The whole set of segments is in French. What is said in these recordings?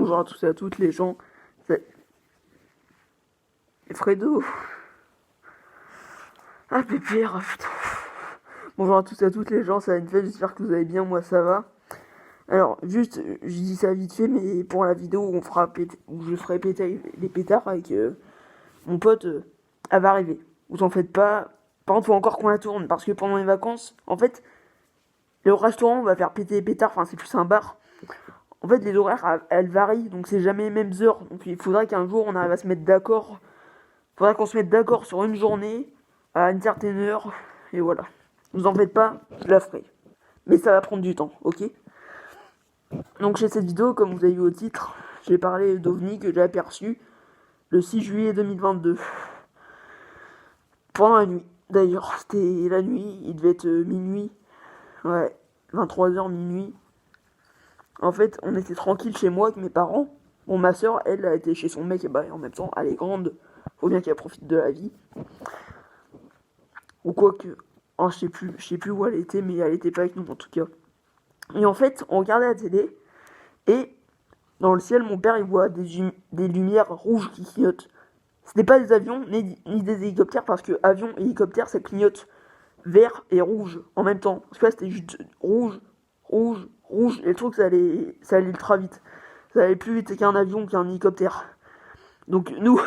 Bonjour à tous et à toutes les gens. C'est Fredo. Ah pépère, putain. Bonjour à tous et à toutes les gens, ça va une fête, j'espère que vous allez bien, moi ça va. Alors, juste, je dis ça vite fait, mais pour la vidéo où je ferai péter les pétards avec mon pote, elle va arriver. Vous en faites pas. Par contre, faut encore qu'on la tourne, parce que pendant les vacances, en fait, le restaurant va faire péter les pétards, enfin c'est plus un bar. En fait, les horaires, elles varient, donc c'est jamais les mêmes heures. Donc il faudra qu'un jour, on arrive à se mettre d'accord. Faudra qu'on se mette d'accord sur une journée, à une certaine heure, et voilà. Vous en faites pas, je la ferai. Mais ça va prendre du temps, ok? Donc j'ai cette vidéo, comme vous avez vu au titre, j'ai parlé d'OVNI que j'ai aperçu le 6 juillet 2022. Pendant la nuit, d'ailleurs, c'était la nuit, il devait être minuit, ouais, 23h, minuit. En fait, on était tranquille chez moi avec mes parents. Bon, ma soeur, elle, a été chez son mec, et bah, en même temps, elle est grande, faut bien qu'elle profite de la vie. Ou quoi que, oh, je sais plus où elle était, mais elle était pas avec nous en tout cas. Et en fait, on regardait la télé, et dans le ciel, mon père, il voit des lumières rouges qui clignotent. Ce n'est pas des avions, ni des hélicoptères, parce que avion et hélicoptère, ça clignote vert et rouge en même temps. Parce que là, c'était juste rouge, rouge, rouge, et le truc, ça allait ultra vite. Ça allait plus vite qu'un avion, qu'un hélicoptère. Donc nous,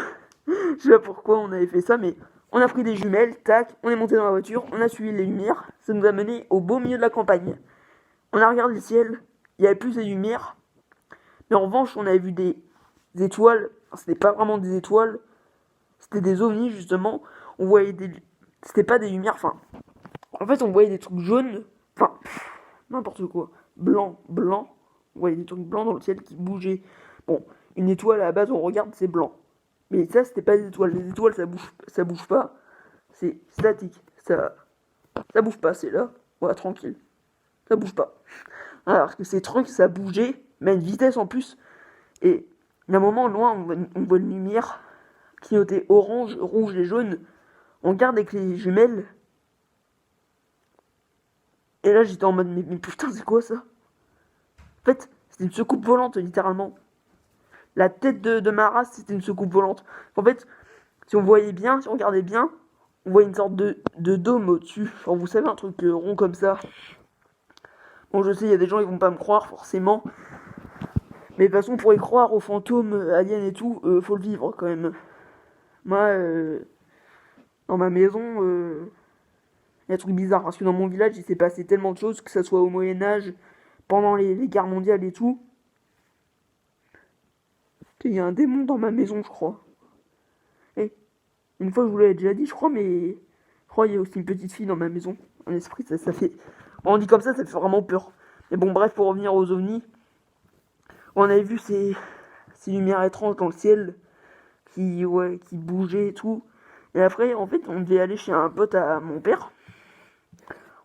je sais pas pourquoi on avait fait ça, mais on a pris des jumelles, tac, on est monté dans la voiture, on a suivi les lumières, ça nous a mené au beau milieu de la campagne. On a regardé le ciel, il y avait plus de lumières, mais en revanche, on avait vu des étoiles, c'était pas vraiment des étoiles, c'était des ovnis justement, on voyait des... C'était pas des lumières, enfin... En fait, on voyait des trucs jaunes, enfin, n'importe quoi, blanc, blanc, on voyait des trucs blancs dans le ciel qui bougeaient. Bon, une étoile à la base, on regarde, c'est blanc. Mais ça, c'était pas des étoiles. Les étoiles, ça bouge pas. C'est statique. Ça bouge pas, c'est là. Voilà, tranquille. Ça bouge pas. Alors que ces trucs, ça bougeait, mais à une vitesse en plus. Et d'un moment, loin, on voit une lumière clignoter orange, rouge et jaune. On regarde avec les jumelles. Et là, j'étais en mode, mais putain, c'est quoi ça? En fait, c'était une soucoupe volante, littéralement. La tête de ma race, c'était une soucoupe volante. En fait, si on voyait bien, si on regardait bien, on voit une sorte de dôme au-dessus. Enfin, vous savez, un truc rond comme ça. Bon, je sais, il y a des gens qui vont pas me croire, forcément. Mais de toute façon, pour y croire aux fantômes, aliens et tout, faut le vivre, quand même. Moi, dans ma maison, il y a des trucs bizarres. Parce que dans mon village, il s'est passé tellement de choses, que ça soit au Moyen-Âge, pendant les guerres mondiales et tout. Il y a un démon dans ma maison, je crois. Et une fois, je vous l'avais déjà dit, je crois, mais... Je crois qu'il y a aussi une petite fille dans ma maison. Un esprit, ça fait... On dit comme ça fait vraiment peur. Mais bon, bref, pour revenir aux ovnis. On avait vu ces lumières étranges dans le ciel qui bougeaient et tout. Et après, en fait, on devait aller chez un pote à mon père.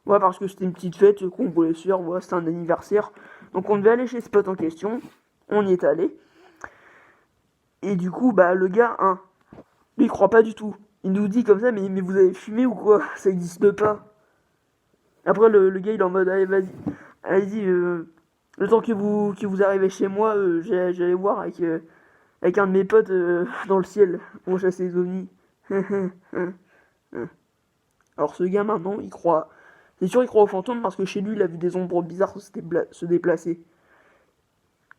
Ouais, parce que c'était une petite fête qu'on voulait se faire. Ouais, c'était un anniversaire. Donc on devait aller chez ce pote en question. On y est allé. Et du coup, bah, le gars, hein, lui, il croit pas du tout. Il nous dit comme ça, mais vous avez fumé ou quoi? Ça existe pas. Après, le gars, il est en mode, allez, vas-y, allez-y, le temps que vous arrivez chez moi, j'allais voir avec un de mes potes dans le ciel pour chasser les ovnis. Alors, ce gars, maintenant, il croit. C'est sûr, il croit aux fantômes parce que chez lui, il a vu des ombres bizarres se déplacer.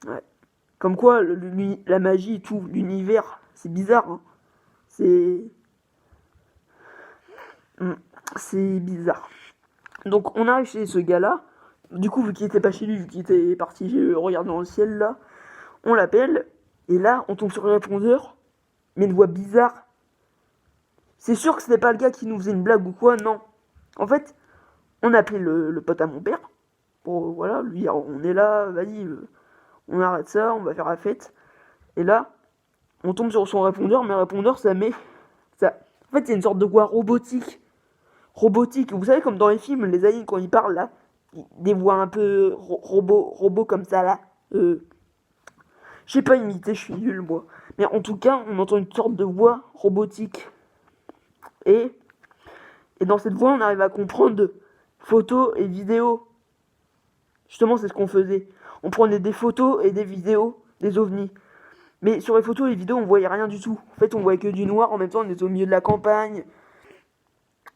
Ouais. Comme quoi, la magie et tout, l'univers, c'est bizarre, hein. C'est bizarre. Donc on arrive chez ce gars-là. Du coup, vu qu'il était pas chez lui, vu qu'il était parti regarder dans le ciel là, on l'appelle. Et là, on tombe sur le répondeur. Mais une voix bizarre. C'est sûr que c'était pas le gars qui nous faisait une blague ou quoi, non. En fait, on a appelé le pote à mon père. Pour voilà, lui dire on est là, vas-y, on arrête ça, on va faire la fête. Et là, on tombe sur son répondeur, mais le répondeur, ça met. Ça... En fait, il y a une sorte de voix robotique. Vous savez, comme dans les films, les aliens, quand ils parlent là, des voix un peu robots comme ça là. Je sais pas imiter, je suis nul moi. Mais en tout cas, on entend une sorte de voix robotique. Et dans cette voix, on arrive à comprendre photos et vidéos. Justement, c'est ce qu'on faisait. On prenait des photos et des vidéos des ovnis. Mais sur les photos et les vidéos, on voyait rien du tout. En fait, on voyait que du noir. En même temps, on était au milieu de la campagne.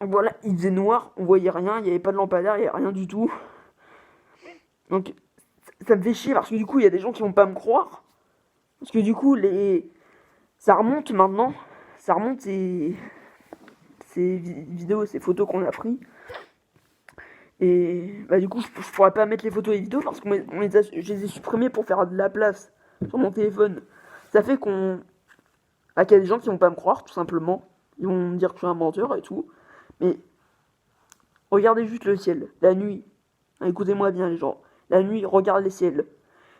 Voilà, il faisait noir, on voyait rien, il n'y avait pas de lampadaire, il n'y avait rien du tout. Donc, ça me fait chier parce que du coup, il y a des gens qui vont pas me croire. Parce que du coup, ça remonte maintenant. Ça remonte ces vidéos, ces photos qu'on a pris. Et bah, du coup, je pourrais pas mettre les photos et les vidéos parce que je les ai supprimées pour faire de la place sur mon téléphone. Ça fait qu'il y a des gens qui vont pas me croire, tout simplement. Ils vont me dire que je suis un menteur et tout. Mais regardez juste le ciel, la nuit. Écoutez-moi bien, les gens. La nuit, regardez le ciel.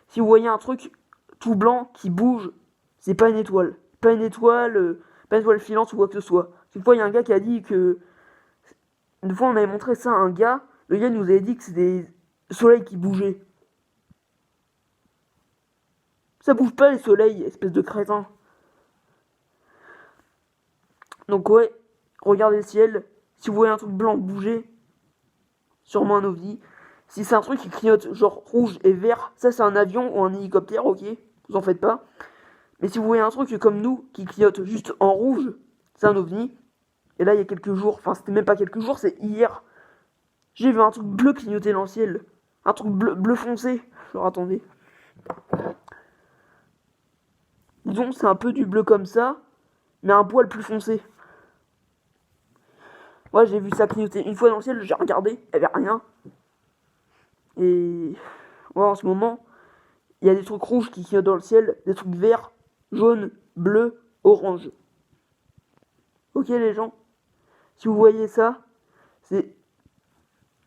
Si vous voyez un truc tout blanc qui bouge, c'est pas une étoile. Pas une étoile, pas une étoile filante ou quoi que ce soit. Une fois, il y a un gars qui a dit que. Une fois, on avait montré ça à un gars. Le gars nous avait dit que c'était des soleils qui bougeaient. Ça bouge pas les soleils, espèce de crétin. Donc, ouais, regardez le ciel. Si vous voyez un truc blanc bouger, sûrement un ovni. Si c'est un truc qui clignote genre rouge et vert, ça c'est un avion ou un hélicoptère, ok, vous en faites pas. Mais si vous voyez un truc comme nous qui clignote juste en rouge, c'est un ovni. Et là il y a quelques jours, enfin c'était même pas quelques jours, c'est hier, j'ai vu un truc bleu clignoter dans le ciel. Un truc bleu foncé. Alors attendez. Disons c'est un peu du bleu comme ça, mais un poil plus foncé. Moi j'ai vu ça clignoter une fois dans le ciel, j'ai regardé, il y avait rien. Et ouais, en ce moment, il y a des trucs rouges qui clignotent dans le ciel, des trucs verts, jaunes, bleus, orange. Ok les gens, si vous voyez ça, c'est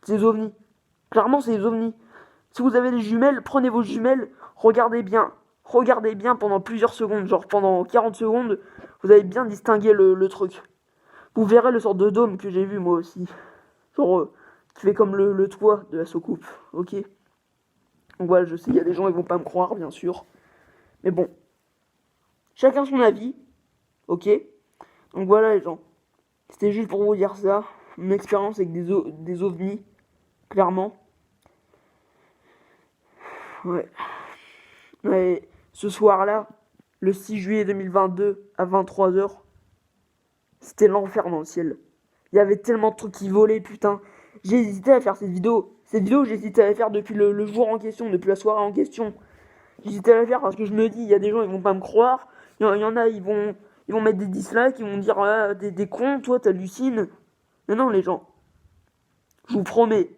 des ovnis. Clairement c'est des ovnis. Si vous avez des jumelles, prenez vos jumelles, regardez bien. Regardez bien pendant plusieurs secondes, genre pendant 40 secondes, vous allez bien distinguer le truc. Vous verrez le sort de dôme que j'ai vu moi aussi. Genre, qui fait comme le toit de la soucoupe, ok. Donc voilà, je sais, il y a des gens qui vont pas me croire, bien sûr. Mais bon, chacun son avis, ok. Donc voilà les gens. C'était juste pour vous dire ça. Mon expérience avec des ovnis, clairement. Ouais. Ouais. Ce soir-là, le 6 juillet 2022, à 23h, c'était l'enfer dans le ciel. Il y avait tellement de trucs qui volaient, putain. J'ai hésité à faire cette vidéo. Cette vidéo, j'ai hésité à la faire depuis le jour en question, depuis la soirée en question. J'ai hésité à la faire parce que je me dis, il y a des gens, ils vont pas me croire. Il y en a, ils vont mettre des dislikes, ils vont dire, ah, des cons, toi, t'hallucines. Mais non, les gens, je vous promets,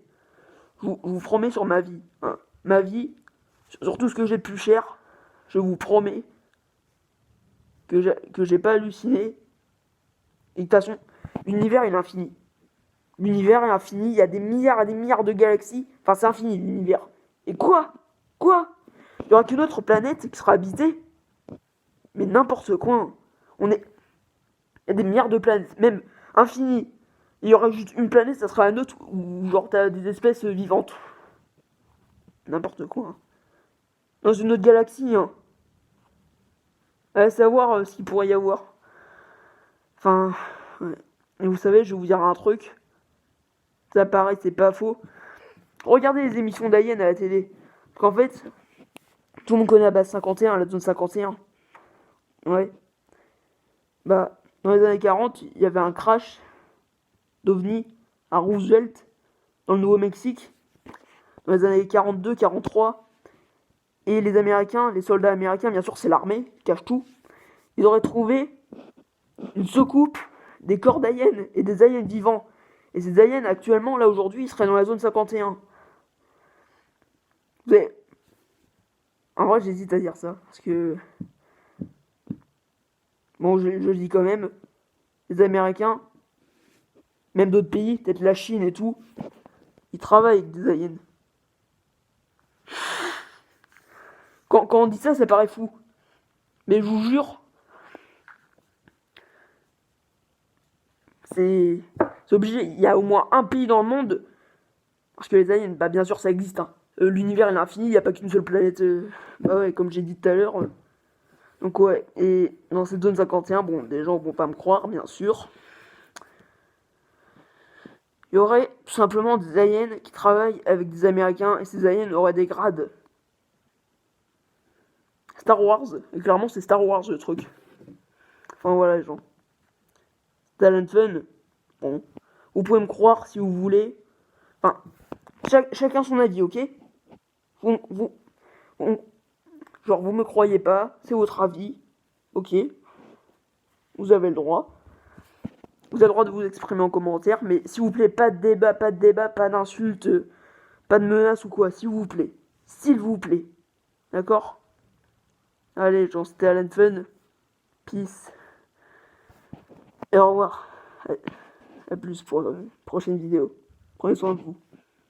je vous promets sur ma vie, hein, ma vie, sur tout ce que j'ai de plus cher, je vous promets que j'ai pas halluciné. Et de toute façon, l'univers il est infini. L'univers est infini, il y a des milliards et des milliards de galaxies. Enfin, c'est infini l'univers. Et quoi? Quoi? Il y aura qu'une autre planète qui sera habitée. Mais n'importe quoi. On est. Il y a des milliards de planètes, même infinies. Il y aura juste une planète, ça sera un autre où genre t'as des espèces vivantes. N'importe quoi. Hein. Dans une autre galaxie, hein. À savoir ce qu'il pourrait y avoir. Enfin, ouais. Et vous savez, je vais vous dire un truc. Ça paraît, c'est pas faux. Regardez les émissions d'Alien à la télé. Parce qu'en fait, tout le monde connaît la base 51, la zone 51. Ouais. Bah, dans les années 40, il y avait un crash d'OVNI à Roosevelt, dans le Nouveau-Mexique. Dans les années 42, 43. Et les Américains, les soldats américains, bien sûr, c'est l'armée, ils cachent tout. Ils auraient trouvé une soucoupe, des corps d'aliens et des aliens vivants. Et ces aliens, actuellement, là, aujourd'hui, ils seraient dans la zone 51. Vous savez, en vrai, j'hésite à dire ça, parce que... Bon, je le dis quand même, les Américains, même d'autres pays, peut-être la Chine et tout, ils travaillent avec des aliens. Quand on dit ça, ça paraît fou. Mais je vous jure, c'est obligé. Il y a au moins un pays dans le monde, parce que les aliens, bah bien sûr, ça existe. Hein. L'univers est infini, il n'y a pas qu'une seule planète. Bah ouais, comme j'ai dit tout à l'heure. Donc ouais, et dans cette zone 51, bon, des gens vont pas me croire, bien sûr. Il y aurait tout simplement des aliens qui travaillent avec des Américains, et ces aliens auraient des grades. Star Wars. Et clairement, c'est Star Wars le truc. Enfin voilà, les gens. Talent Fun. Bon. Vous pouvez me croire si vous voulez. Enfin, chacun son avis, ok? Vous, vous, genre, vous me croyez pas, c'est votre avis, ok? Vous avez le droit. Vous avez le droit de vous exprimer en commentaire, mais s'il vous plaît, pas de débat, pas d'insultes, pas de menaces ou quoi, s'il vous plaît. S'il vous plaît. D'accord? Allez, genre, c'était Alan Fun. Peace. Et au revoir. À plus pour la prochaine vidéo. Prenez soin de vous.